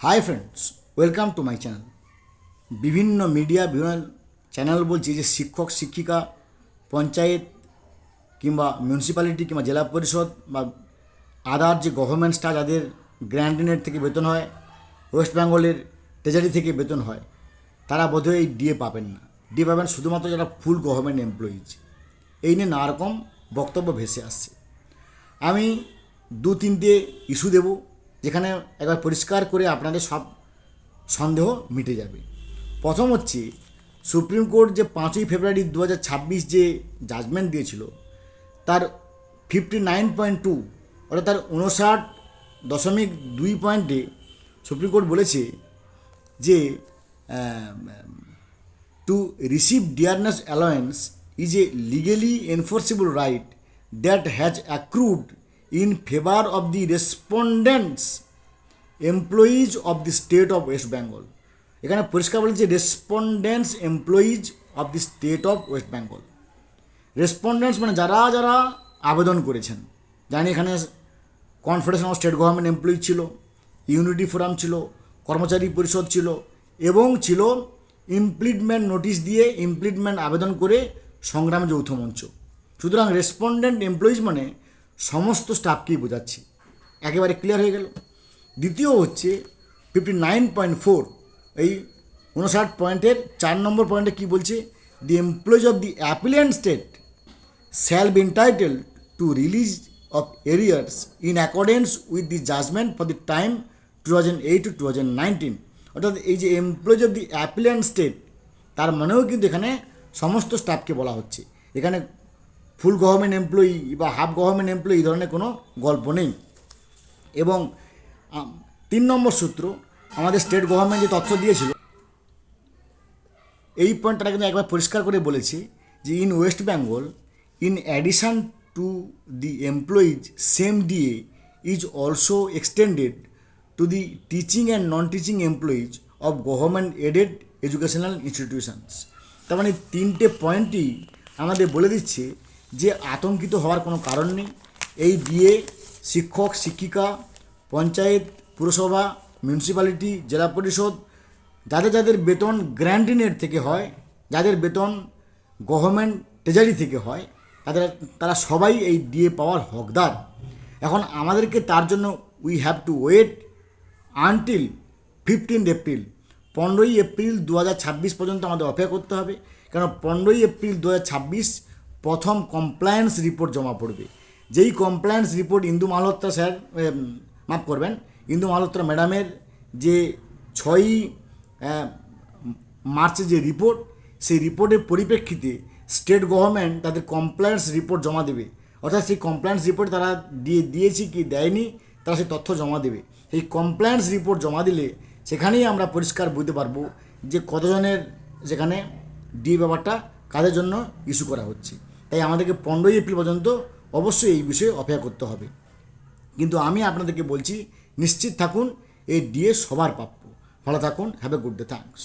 Hi friends, welcome to my channel. বিভিন্ন media বিভিন্ন channel বলছে যে শিক্ষক শিক্ষিকা, পঞ্চায়েত কিংবা মিউনিসিপ্যালিটি কিংবা জেলা পরিষদ বা আদার যে গভর্নমেন্ট স্টাফ যাদের গ্র্যান্ডিনের থেকে বেতন হয়, ওয়েস্ট বেঙ্গলের ট্রেজারি থেকে বেতন হয়, তারা বোধহয় এই ডিএ পাবেন না। ডিএ পাবেন শুধুমাত্র যারা ফুল গভর্নমেন্ট এমপ্লয়িজ। এই নিয়ে নানা রকম বক্তব্য ভেসে আসছে। আমি দু তিনটে ইস্যু দেব, যেখানে একবার পরিষ্কার করে আপনাদের সব সন্দেহ মিটে যাবে। প্রথম হচ্ছে, সুপ্রিম কোর্ট যে 5ই ফেব্রুয়ারি 2026 যে জাজমেন্ট দিয়েছিল, তার 59.2 অর্থাৎ তার 59.2 পয়েন্টে সুপ্রিম কোর্ট বলেছে যে to receive dearness allowance is a legally enforceable right that has accrued in favor of the respondents employees of the state of West Bengal। এখানে পরিষ্কার বলেছে respondents employees of the state of West Bengal. Respondents মানে যারা যারা আবেদন করেছেন। জানি এখানে confederation of state government employees ছিল, ইউনিটি ফোরাম ছিল, কর্মচারী পরিষদ ছিল এবং ছিল ইমপ্লিটমেন্ট নোটিশ দিয়ে ইমপ্লিটমেন্ট আবেদন করে সংগ্রাম যৌথ মঞ্চ। সুতরাং রেসপন্ডেন্ট এমপ্লয়িজ মানে সমস্ত স্টাফকেই বোঝাচ্ছি। একেবারে ক্লিয়ার হয়ে গেল। দ্বিতীয় হচ্ছে 59.4, এই 59 পয়েন্টের 4 নম্বর পয়েন্টে কী বলছে? The employees of the appellant state shall be entitle to release of arrears in accordance with the judgement for the time 2008 to 2019। অর্থাৎ এই যে employees of the appellant state, তার মানেও কিন্তু এখানে সমস্ত স্টাফকে বলা হচ্ছে। এখানে ফুল গভর্নমেন্ট এমপ্লয়ি বা হাফ গভর্নমেন্ট এমপ্লয়ি এই ধরনের কোনো গল্প নেই। এবং 3 নম্বর সূত্র, আমাদের স্টেট গভর্নমেন্ট যে তথ্য দিয়েছিল, এই পয়েন্টটা কিন্তু একবার পরিষ্কার করে বলেছে যে in West Bengal in addition to the employees same DA is also extended to the teaching and non teaching employees of government aided educational institutions. তার মানে 3টে পয়েন্টই আমাদের বলে দিচ্ছে যে আতঙ্কিত হওয়ার কোনো কারণ নেই। এই ডিএ শিক্ষক শিক্ষিকা, পঞ্চায়েত, পুরসভা, মিউনিসিপ্যালিটি, জেলা পরিষদ, যাদের যাদের বেতন গ্র্যান্টিনের থেকে হয়, যাদের বেতন গভর্নমেন্ট ট্রেজারি থেকে হয়, তারা সবাই এই ডিএ পাওয়ার হকদার। এখন আমাদেরকে তার জন্য we have to wait until 15 April, 15ই এপ্রিল 2026 পর্যন্ত আমাদের অপেক্ষা করতে হবে। কারণ 15ই এপ্রিল 2026 প্রথম কমপ্লায়েন্স রিপোর্ট জমা পড়বে। যেই কমপ্লায়েন্স রিপোর্ট ইন্দু মালহোত্রা স্যার, মাফ করবেন, ইন্দু মালহোত্রা ম্যাডামের যে 6ই মার্চে যে রিপোর্ট, সেই রিপোর্টের পরিপ্রেক্ষিতে স্টেট গভর্নমেন্ট তাদের কমপ্লায়েন্স রিপোর্ট জমা দেবে। অর্থাৎ সেই কমপ্লায়েন্স রিপোর্ট তারা দিয়েছি কি দেয়নি, তারা সেই তথ্য জমা দেবে। সেই কমপ্লায়েন্স রিপোর্ট জমা দিলে সেখানেই আমরা পরিষ্কার বুঝতে পারবো যে কতজনের সেখানে ডিএ ব্যাপারটা কাদের জন্য ইস্যু করা হচ্ছে। তাই আমাদেরকে 15ই এপ্রিল পর্যন্ত অবশ্যই এই বিষয়ে অপেক্ষা করতে হবে। কিন্তু আমি আপনাদেরকে বলছি, নিশ্চিত থাকুন এই ডিএ সবার প্রাপ্য। ভালো থাকুন, have a good day, thanks.